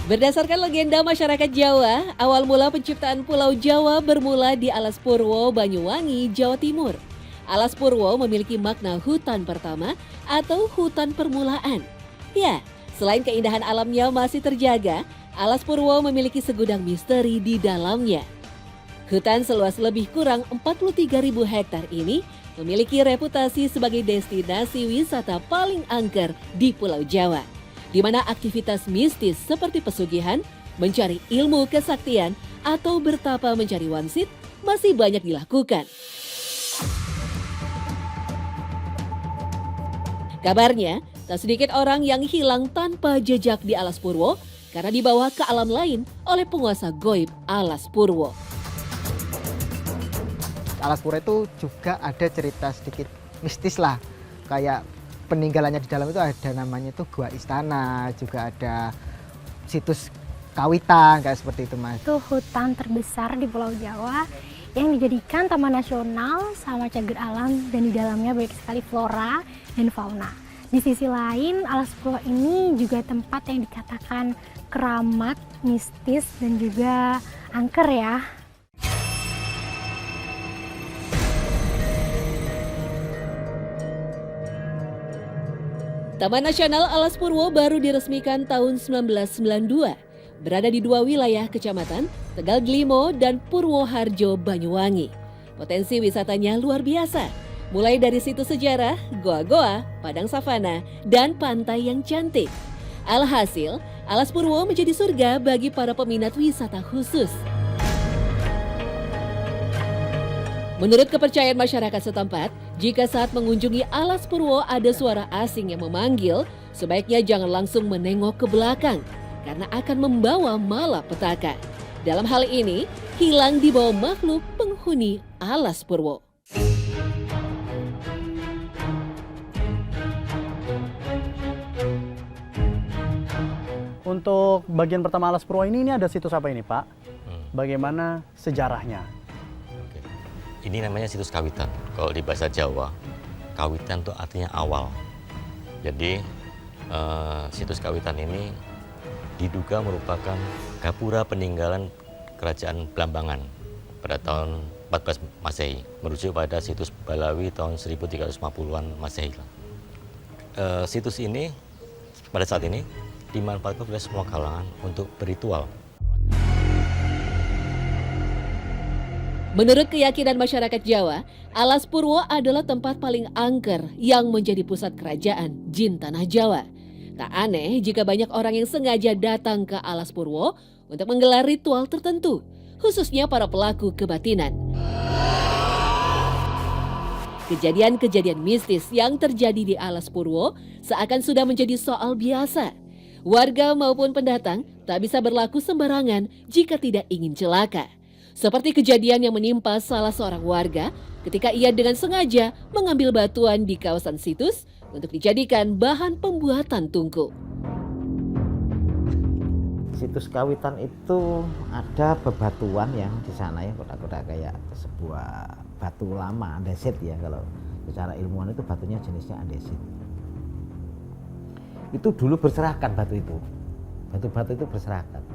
Berdasarkan legenda masyarakat Jawa, awal mula penciptaan Pulau Jawa bermula di Alas Purwo, Banyuwangi, Jawa Timur. Alas Purwo memiliki makna hutan pertama atau hutan permulaan. Ya, selain keindahan alamnya masih terjaga, Alas Purwo memiliki segudang misteri di dalamnya. Hutan seluas lebih kurang 43.000 hektar ini memiliki reputasi sebagai destinasi wisata paling angker di Pulau Jawa, di mana aktivitas mistis seperti pesugihan, mencari ilmu kesaktian, atau bertapa mencari wangsit masih banyak dilakukan. Kabarnya, tak sedikit orang yang hilang tanpa jejak di Alas Purwo karena dibawa ke alam lain oleh penguasa goib Alas Purwo. Alas Purwo itu juga ada cerita sedikit mistis lah, kayak peninggalannya di dalam itu ada namanya itu Gua Istana, juga ada situs kawitan kayak seperti itu Mas. Itu hutan terbesar di Pulau Jawa yang dijadikan taman nasional sama cagar alam dan di dalamnya banyak sekali flora dan fauna. Di sisi lain, Alas Purwo ini juga tempat yang dikatakan keramat, mistis dan juga angker ya. Taman Nasional Alas Purwo baru diresmikan tahun 1992. Berada di dua wilayah kecamatan, Tegal Glimo dan Purwoharjo, Banyuwangi. Potensi wisatanya luar biasa, mulai dari situs sejarah, goa-goa, padang savana, dan pantai yang cantik. Alhasil, Alas Purwo menjadi surga bagi para peminat wisata khusus. Menurut kepercayaan masyarakat setempat, jika saat mengunjungi Alas Purwo ada suara asing yang memanggil, sebaiknya jangan langsung menengok ke belakang karena akan membawa malapetaka. Dalam hal ini, hilang di bawah makhluk penghuni Alas Purwo. Untuk bagian pertama Alas Purwo ini ada situs apa ini Pak? Bagaimana sejarahnya? Ini namanya situs kawitan. Kalau di bahasa Jawa, kawitan itu artinya awal. Jadi situs kawitan ini diduga merupakan gapura peninggalan kerajaan Blambangan pada tahun 14 Masehi, merujuk pada situs Balawi tahun 1350-an Masehi. Situs ini pada saat ini dimanfaatkan oleh semua kalangan untuk berritual. Menurut keyakinan masyarakat Jawa, Alas Purwo adalah tempat paling angker yang menjadi pusat kerajaan jin tanah Jawa. Tak aneh jika banyak orang yang sengaja datang ke Alas Purwo untuk menggelar ritual tertentu, khususnya para pelaku kebatinan. Kejadian-kejadian mistis yang terjadi di Alas Purwo seakan sudah menjadi soal biasa. Warga maupun pendatang tak bisa berlaku sembarangan jika tidak ingin celaka. Seperti kejadian yang menimpa salah seorang warga ketika ia dengan sengaja mengambil batuan di kawasan situs untuk dijadikan bahan pembuatan tungku. Situs kawitan itu ada bebatuan yang di sana ya, kotak-kotak kayak sebuah batu lama, andesit ya, kalau secara ilmuwan itu batunya jenisnya andesit. Itu dulu berserakan batu itu, batu-batu itu berserakan.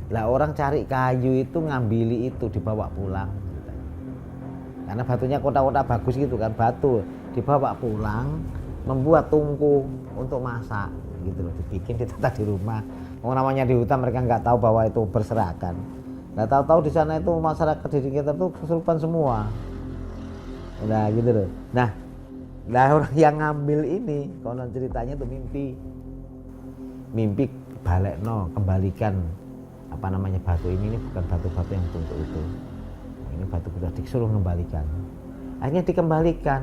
Lah orang cari kayu itu ngambil itu dibawa pulang, karena batunya kotak-kotak bagus gitu kan, batu dibawa pulang, membuat tungku untuk masak gitu loh, dibikin ditata di rumah. Mau namanya di hutan mereka nggak tahu bahwa itu berserakan. Nggak tahu-tahu di sana itu masyarakat di sekitar itu kesurupan semua. Nah gitu loh. Nah orang yang ngambil ini konon ceritanya itu mimpi balik kembalikan apa namanya batu ini bukan batu-batu yang bentuk itu. Ini batu sudah disuruh kembalikan. Akhirnya dikembalikan,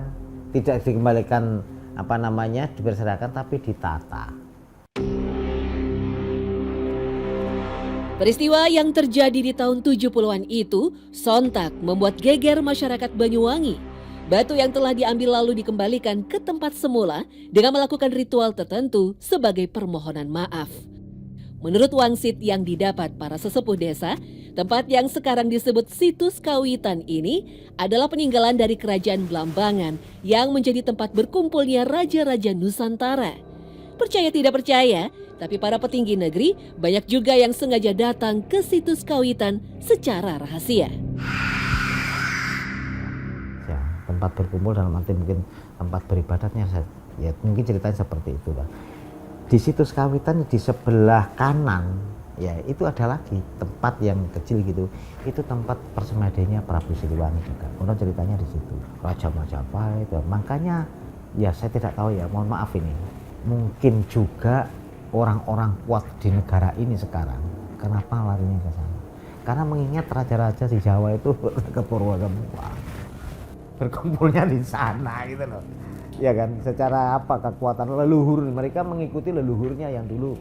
tidak dikembalikan apa namanya diberserakan tapi ditata. Peristiwa yang terjadi di tahun 70-an itu sontak membuat geger masyarakat Banyuwangi. Batu yang telah diambil lalu dikembalikan ke tempat semula dengan melakukan ritual tertentu sebagai permohonan maaf. Menurut wangsit yang didapat para sesepuh desa, tempat yang sekarang disebut situs kawitan ini adalah peninggalan dari kerajaan Blambangan yang menjadi tempat berkumpulnya raja-raja Nusantara. Percaya tidak percaya, Tapi para petinggi negeri banyak juga yang sengaja datang ke situs Kawitan secara rahasia. Ya, tempat berkumpul dalam arti mungkin tempat beribadatnya, ya mungkin ceritanya seperti itu, Pak. Di situs Kawitan di sebelah kanan, ya itu ada lagi tempat yang kecil gitu. Itu tempat persemadainya Prabu Siliwangi juga. Konon ceritanya di situ. Raja Majapahit. Makanya ya saya tidak tahu ya, mohon maaf ini. Mungkin juga orang-orang kuat di negara ini sekarang, kenapa larinya ke sana? Karena mengingat raja-raja di Jawa itu ke Purwokerto, berkumpulnya di sana gitu loh. Ya kan, secara apa kekuatan leluhur, mereka mengikuti leluhurnya yang dulu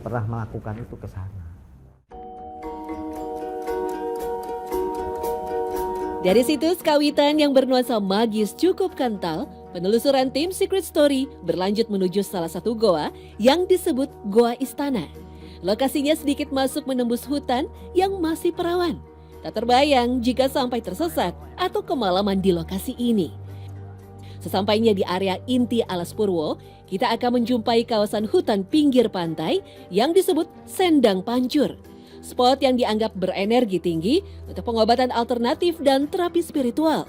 pernah melakukan itu ke sana. Dari situs Kawitan yang bernuansa magis cukup kental, penelusuran tim Secret Story berlanjut menuju salah satu goa yang disebut Goa Istana. Lokasinya sedikit masuk menembus hutan yang masih perawan. Tak terbayang jika sampai tersesat atau kemalaman di lokasi ini. Sesampainya di area inti Alas Purwo, kita akan menjumpai kawasan hutan pinggir pantai yang disebut Sendang Pancur. Spot yang dianggap berenergi tinggi untuk pengobatan alternatif dan terapi spiritual.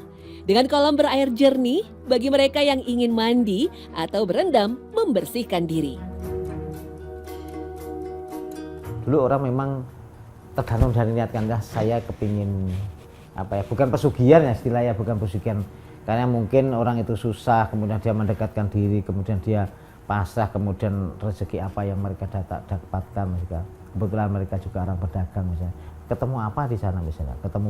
Dengan kolam berair jernih bagi mereka yang ingin mandi atau berendam membersihkan diri. Dulu orang memang tergantung dari niat kan, saya kepingin apa ya, bukan pesugihan ya istilahnya, bukan pesugihan. Karena mungkin orang itu susah, kemudian dia mendekatkan diri, kemudian dia pasrah, kemudian rezeki apa yang mereka dapatkan misalnya. Kebetulan mereka juga orang pedagang misalnya. Ketemu apa di sana misalnya? Ketemu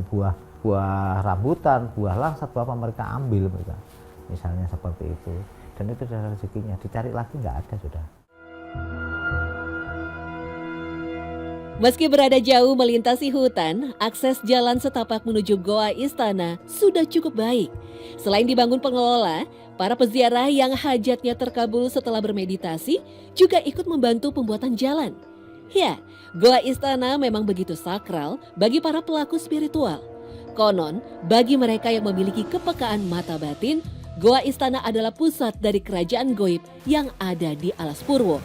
buah rambutan, buah langsat, apa mereka ambil mereka. Misalnya seperti itu. Dan itu sudah rezekinya. Dicari lagi nggak ada sudah. Meski berada jauh melintasi hutan, akses jalan setapak menuju Goa Istana sudah cukup baik. Selain dibangun pengelola, para peziarah yang hajatnya terkabul setelah bermeditasi juga ikut membantu pembuatan jalan. Ya, Goa Istana memang begitu sakral bagi para pelaku spiritual. Konon, bagi mereka yang memiliki kepekaan mata batin, Goa Istana adalah pusat dari kerajaan goib yang ada di Alas Purwo.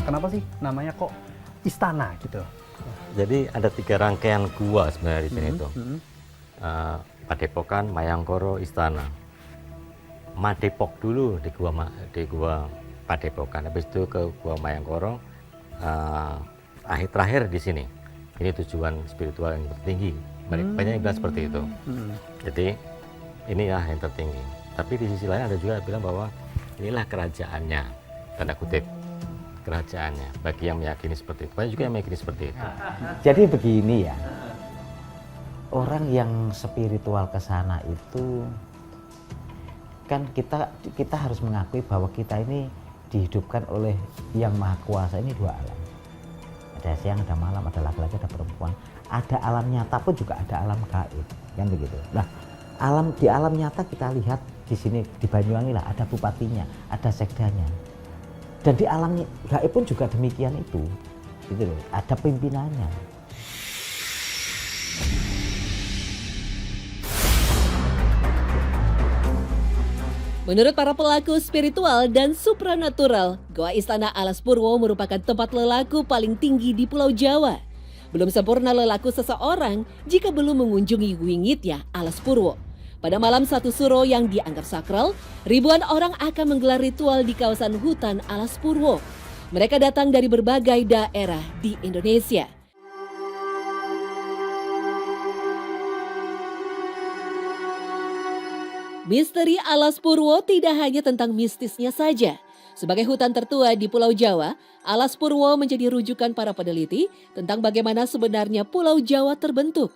Kenapa sih namanya kok istana gitu? Jadi ada 3 rangkaian gua sebenarnya di sini tuh. Padepokan, Mayangkoro, Istana. Madepok dulu di gua Padepokan, habis itu ke Gua Mayangkoro, akhir terakhir di sini. Ini tujuan spiritual yang tertinggi. Banyak yang bilang seperti itu. Jadi inilah yang tertinggi. Tapi di sisi lain ada juga yang bilang bahwa inilah kerajaannya, tanda kutip kerajaannya. Bagi yang meyakini seperti itu, banyak juga yang meyakini seperti itu. Jadi begini ya, orang yang spiritual ke sana itu kan kita harus mengakui bahwa kita ini dihidupkan oleh yang maha kuasa ini 2 alam. Ada siang, ada malam, ada laki-laki, ada perempuan. Ada alam nyata pun juga ada alam gaib, kan begitu. Nah, di alam nyata kita lihat di sini di Banyuwangi lah ada bupatinya, ada sekdanya. Dan di alam gaib pun juga demikian itu, gitu loh. Ada pimpinannya. Menurut para pelaku spiritual dan supranatural, Goa Istana Alas Purwo merupakan tempat lelaku paling tinggi di Pulau Jawa. Belum sempurna lelaku seseorang jika belum mengunjungi Wingitnya Alas Purwo. Pada malam 1 Suro yang dianggap sakral, ribuan orang akan menggelar ritual di kawasan hutan Alas Purwo. Mereka datang dari berbagai daerah di Indonesia. Misteri Alas Purwo tidak hanya tentang mistisnya saja. Sebagai hutan tertua di Pulau Jawa, Alas Purwo menjadi rujukan para peneliti tentang bagaimana sebenarnya Pulau Jawa terbentuk.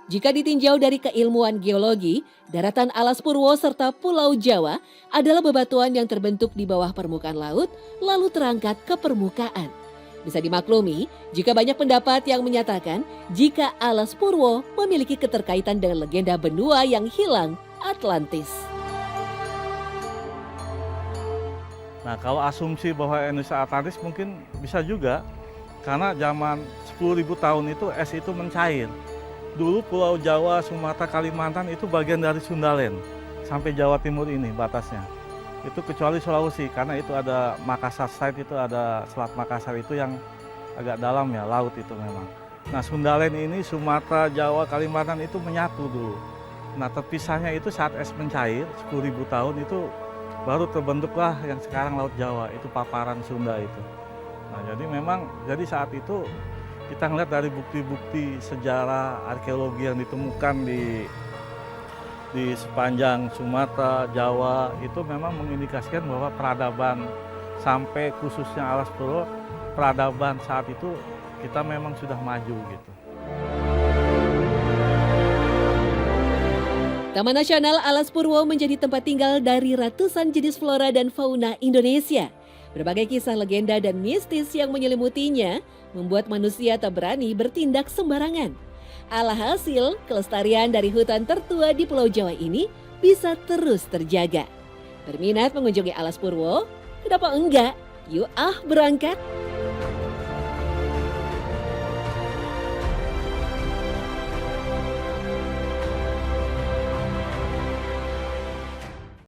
Jika ditinjau dari keilmuan geologi, daratan Alas Purwo serta Pulau Jawa adalah bebatuan yang terbentuk di bawah permukaan laut, lalu terangkat ke permukaan. Bisa dimaklumi jika banyak pendapat yang menyatakan jika Alas Purwo memiliki keterkaitan dengan legenda benua yang hilang, Atlantis. Nah, kalau asumsi bahwa Indonesia Atlantis mungkin bisa juga, karena zaman 10.000 tahun itu es itu mencair. Dulu Pulau Jawa, Sumatera, Kalimantan itu bagian dari Sundaland sampai Jawa Timur ini batasnya. Itu kecuali Sulawesi, karena itu ada Makassar side, itu ada Selat Makassar itu yang agak dalam ya, laut itu memang. Nah Sundalen ini Sumatera, Jawa, Kalimantan itu menyatu dulu. Nah terpisahnya itu saat es mencair 10.000 tahun itu baru terbentuklah yang sekarang Laut Jawa, itu paparan Sunda itu. Nah jadi saat itu kita ngeliat dari bukti-bukti sejarah arkeologi yang ditemukan di sepanjang Sumatera, Jawa itu memang mengindikasikan bahwa peradaban sampai khususnya Alas Purwo, peradaban saat itu kita memang sudah maju gitu. Taman Nasional Alas Purwo menjadi tempat tinggal dari ratusan jenis flora dan fauna Indonesia. Berbagai kisah legenda dan mistis yang menyelimutinya membuat manusia tak berani bertindak sembarangan. Alhasil, kelestarian dari hutan tertua di Pulau Jawa ini bisa terus terjaga. Berminat mengunjungi Alas Purwo? Kenapa enggak? Yuk berangkat!